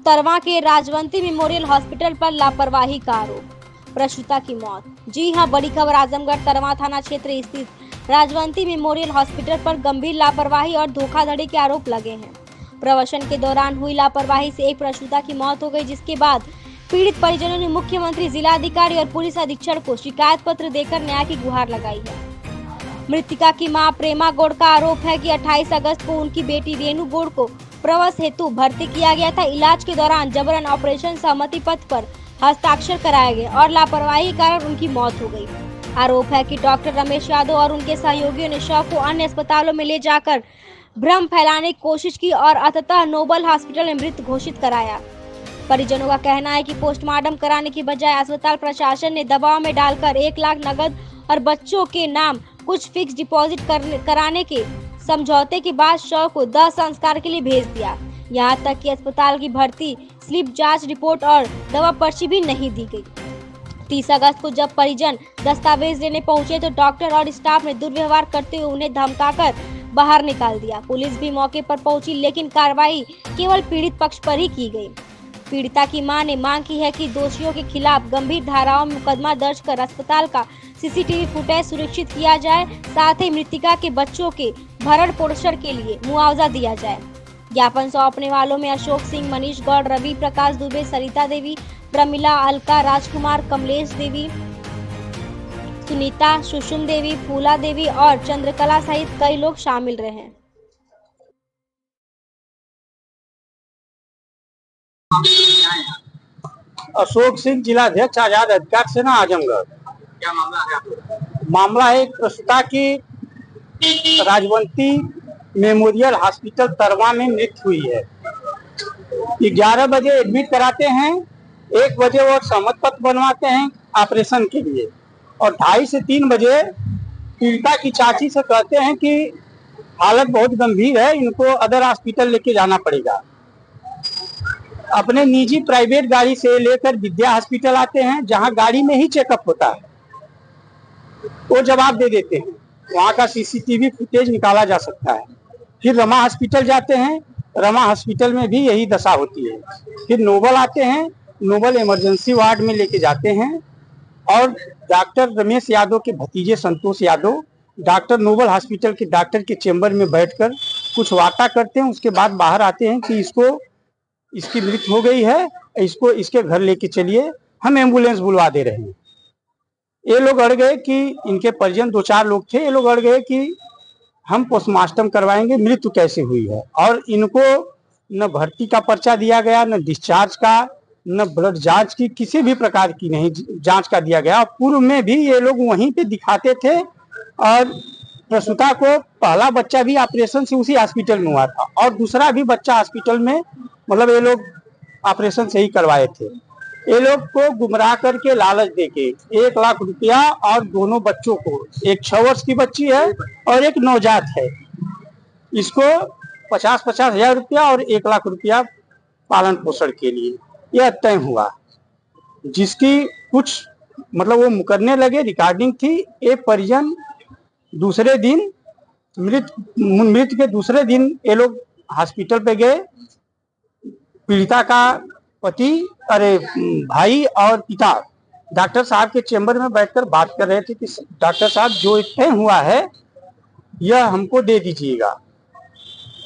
तरवा के Rajwanti memorial hospital पर लापरवाही का आरोप। प्रसूता की मौत। जी हां, बड़ी खबर। आजमगढ़ तरवा थाना क्षेत्र स्थित राजवंती मेमोरियल हॉस्पिटल पर गंभीर लापरवाही और धोखाधड़ी के आरोप लगे हैं। प्रवसन के दौरान हुई लापरवाही से एक प्रसूता की मौत हो गई, जिसके बाद पीड़ित परिजनों ने मुख्यमंत्री, जिलाधिकारी और पुलिस अधीक्षक को शिकायत पत्र देकर न्याय की गुहार लगाई है। मृतिका की मां प्रेमा गौड़ का आरोप है कि 28 अगस्त को उनकी बेटी रेणु गौड़ को प्रवास हेतु भर्ती किया गया था। इलाज के दौरान जबरन ऑपरेशन सहमति पत्र पर हस्ताक्षर कराए गए और लापरवाही के कारण उनकी मौत हो गई। आरोप है कि डॉक्टर रमेश यादव और उनके सहयोगियों ने शव को अन्य अस्पतालों में ले जाकर भ्रम फैलाने की कोशिश की और अंततः नोबल हॉस्पिटल में मृत घोषित कराया। परिजनों का कहना है कि पोस्टमार्टम कराने की बजाय अस्पताल प्रशासन ने दबाव में डालकर 1 लाख नकद और बच्चों के नाम कुछ फिक्स डिपॉजिट कराने के समझौते के बाद शव को दाह संस्कार के लिए भेज दिया। यहां तक कि अस्पताल की भर्ती स्लिप, जांच रिपोर्ट और दवा पर्ची भी नहीं दी गई। 30 अगस्त को जब परिजन दस्तावेज लेने पहुंचे तो डॉक्टर और स्टाफ ने दुर्व्यवहार करते हुए उन्हें धमकाकर बाहर निकाल दिया। पुलिस भी मौके पर पहुंची, लेकिन कार्रवाई केवल पीड़ित पक्ष पर ही की गई। पीड़िता की मां ने मांग की है कि दोषियों के खिलाफ गंभीर धाराओं में मुकदमा दर्ज कर अस्पताल का सीसीटीवी फुटेज सुरक्षित किया जाए, साथ ही मृतिका के बच्चों के भरण पोषण के लिए मुआवजा दिया जाए। ज्ञापन सौंपने वालों में अशोक सिंह, मनीष गौड़, रवि प्रकाश दुबे, सरिता देवी, प्रमिला, अलका, राजकुमार, कमलेश देवी, सुनीता, सुषुम देवी, फूला देवी और चंद्रकला सहित कई लोग शामिल रहे। अशोक सिंह, जिलाध्यक्ष आजाद अधिकार सेना आजमगढ़। क्या मामला है? मामला है एक प्रसूता की राजवंती मेमोरियल हॉस्पिटल तरवा में मृत्यु हुई है। 11 बजे एडमिट कराते हैं, 1 बजे वो सहमति पत्र बनवाते हैं ऑपरेशन के लिए और 2:30 से 3 बजे पीड़िता की चाची से कहते हैं कि हालत बहुत गंभीर है, इनको अदर हॉस्पिटल लेके जाना पड़ेगा। अपने निजी प्राइवेट गाड़ी से लेकर विद्या हॉस्पिटल आते हैं, जहां गाड़ी में ही चेकअप होता है। वो जवाब दे देते हैं, वहां का सीसीटीवी फुटेज निकाला जा सकता है। फिर रमा हॉस्पिटल जाते हैं, रमा हॉस्पिटल में भी यही दशा होती है। फिर नोबल आते हैं, नोबल इमरजेंसी वार्ड में लेके जाते हैं और डॉक्टर रमेश यादव के भतीजे Santosh Yadav doctor Nobel hospital के डॉक्टर के चेंबर में बैठकर कुछ वार्ता करते हैं। उसके बाद बाहर आते हैं कि इसकी मृत्यु हो गई है, इसको इसके घर लेके चलिए, हम एम्बुलेंस बुलवा दे रहे हैं। ये लोग अड़ गए कि इनके परिजन 2-4 लोग थे, ये लोग अड़ गए कि हम पोस्टमार्टम करवाएंगे, मृत्यु कैसे हुई है। और इनको न भर्ती का पर्चा दिया गया, न डिस्चार्ज का, न ब्लड जांच की, किसी भी प्रकार की नहीं जांच का दिया गया। पूर्व में भी ये लोग वहीं पे दिखाते थे और प्रसूता को पहला बच्चा भी ऑपरेशन से उसी हॉस्पिटल में हुआ था और दूसरा भी बच्चा हॉस्पिटल में, मतलब ये लोग ऑपरेशन से ही करवाए थे। ये लोग को गुमराह करके लालच देके 1 लाख रुपया और दोनों बच्चों को, एक 6 वर्ष की बच्ची है और एक नवजात है, इसको 50-50 हजार रुपया और 1 लाख रुपया पालन पोषण के लिए यह तय हुआ, जिसकी कुछ मतलब वो मुकरने लगे, रिकॉर्डिंग थी। ये परिजन दूसरे दिन मृत्यु के दूसरे दिन ये लोग हॉस्पिटल पे गए। पीड़िता का पति, भाई और पिता डॉक्टर साहब के चेंबर में बैठकर बात कर रहे थे कि डॉक्टर साहब, जो तय हुआ है यह हमको दे दीजिएगा।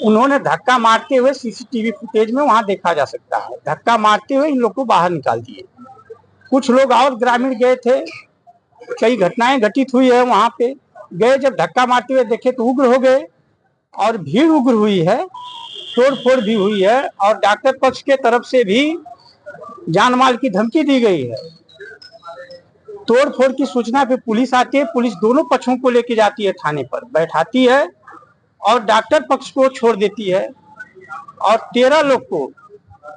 उन्होंने धक्का मारते हुए, सीसीटीवी फुटेज में वहां देखा जा सकता है, धक्का मारते हुए इन लोग को बाहर निकाल दिए। कुछ लोग और ग्रामीण गए थे, कई घटनाएं घटित हुई है, वहां पे गए, जब धक्का मारते हुए देखे तो उग्र हो गए और भीड़ उग्र हुई है, तोड़ फोड़ भी हुई है और डॉक्टर पक्ष के तरफ से भी जान माल की धमकी दी गई है। तोड़ फोड़ की सूचना पे पुलिस आती है, पुलिस दोनों पक्षों को लेके जाती है, थाने पर बैठाती है और डॉक्टर पक्ष को छोड़ देती है और 13 लोग को,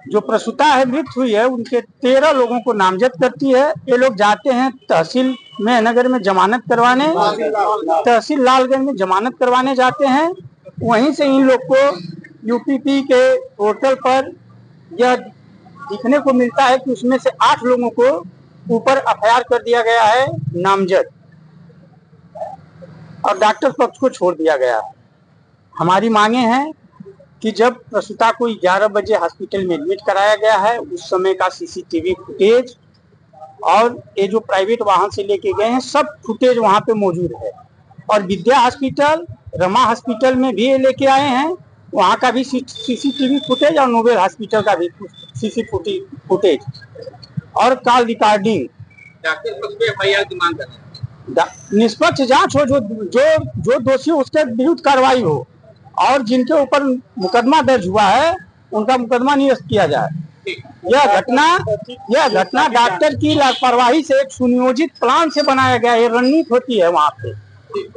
जो प्रसूता है मृत्यु हुई है, उनके 13 लोगों को नामजद करती है। ये लोग जाते हैं तहसील में नगर में जमानत करवाने, तहसील लालगंज में जमानत करवाने जाते हैं। वहीं से इन लोग को यूपीपी के पोर्टल पर यह दिखने को मिलता है कि उसमें से 8 लोगों को ऊपर एफआईआर कर दिया गया है नामजद और डॉक्टर पक्ष को छोड़ दिया गया है। हमारी मांगे हैं कि जब प्रसूता को 11 बजे हॉस्पिटल में एडमिट कराया गया है, उस समय का सीसीटीवी फुटेज और ये जो प्राइवेट वाहन से लेके गए हैं सब फुटेज वहां पे मौजूद है। और विद्या हॉस्पिटल, रमा हॉस्पिटल में भी ये लेके आए हैं, वहां का भी सीसीटीवी फुटेज और नोबेल हॉस्पिटल का भी सीसी फुटेज और कॉल रिकॉर्डिंग। FIR की मांग कर रहे हैं। निष्पक्ष जांच हो, जो दोषी उसके विरुद्ध कार्रवाई हो और जिनके ऊपर मुकदमा दर्ज हुआ है उनका मुकदमा निरस्त किया जाए। यह घटना डॉक्टर की लापरवाही से एक सुनियोजित प्लान से बनाया गया है। रणनीति होती है वहाँ पे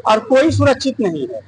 और कोई सुरक्षित नहीं है।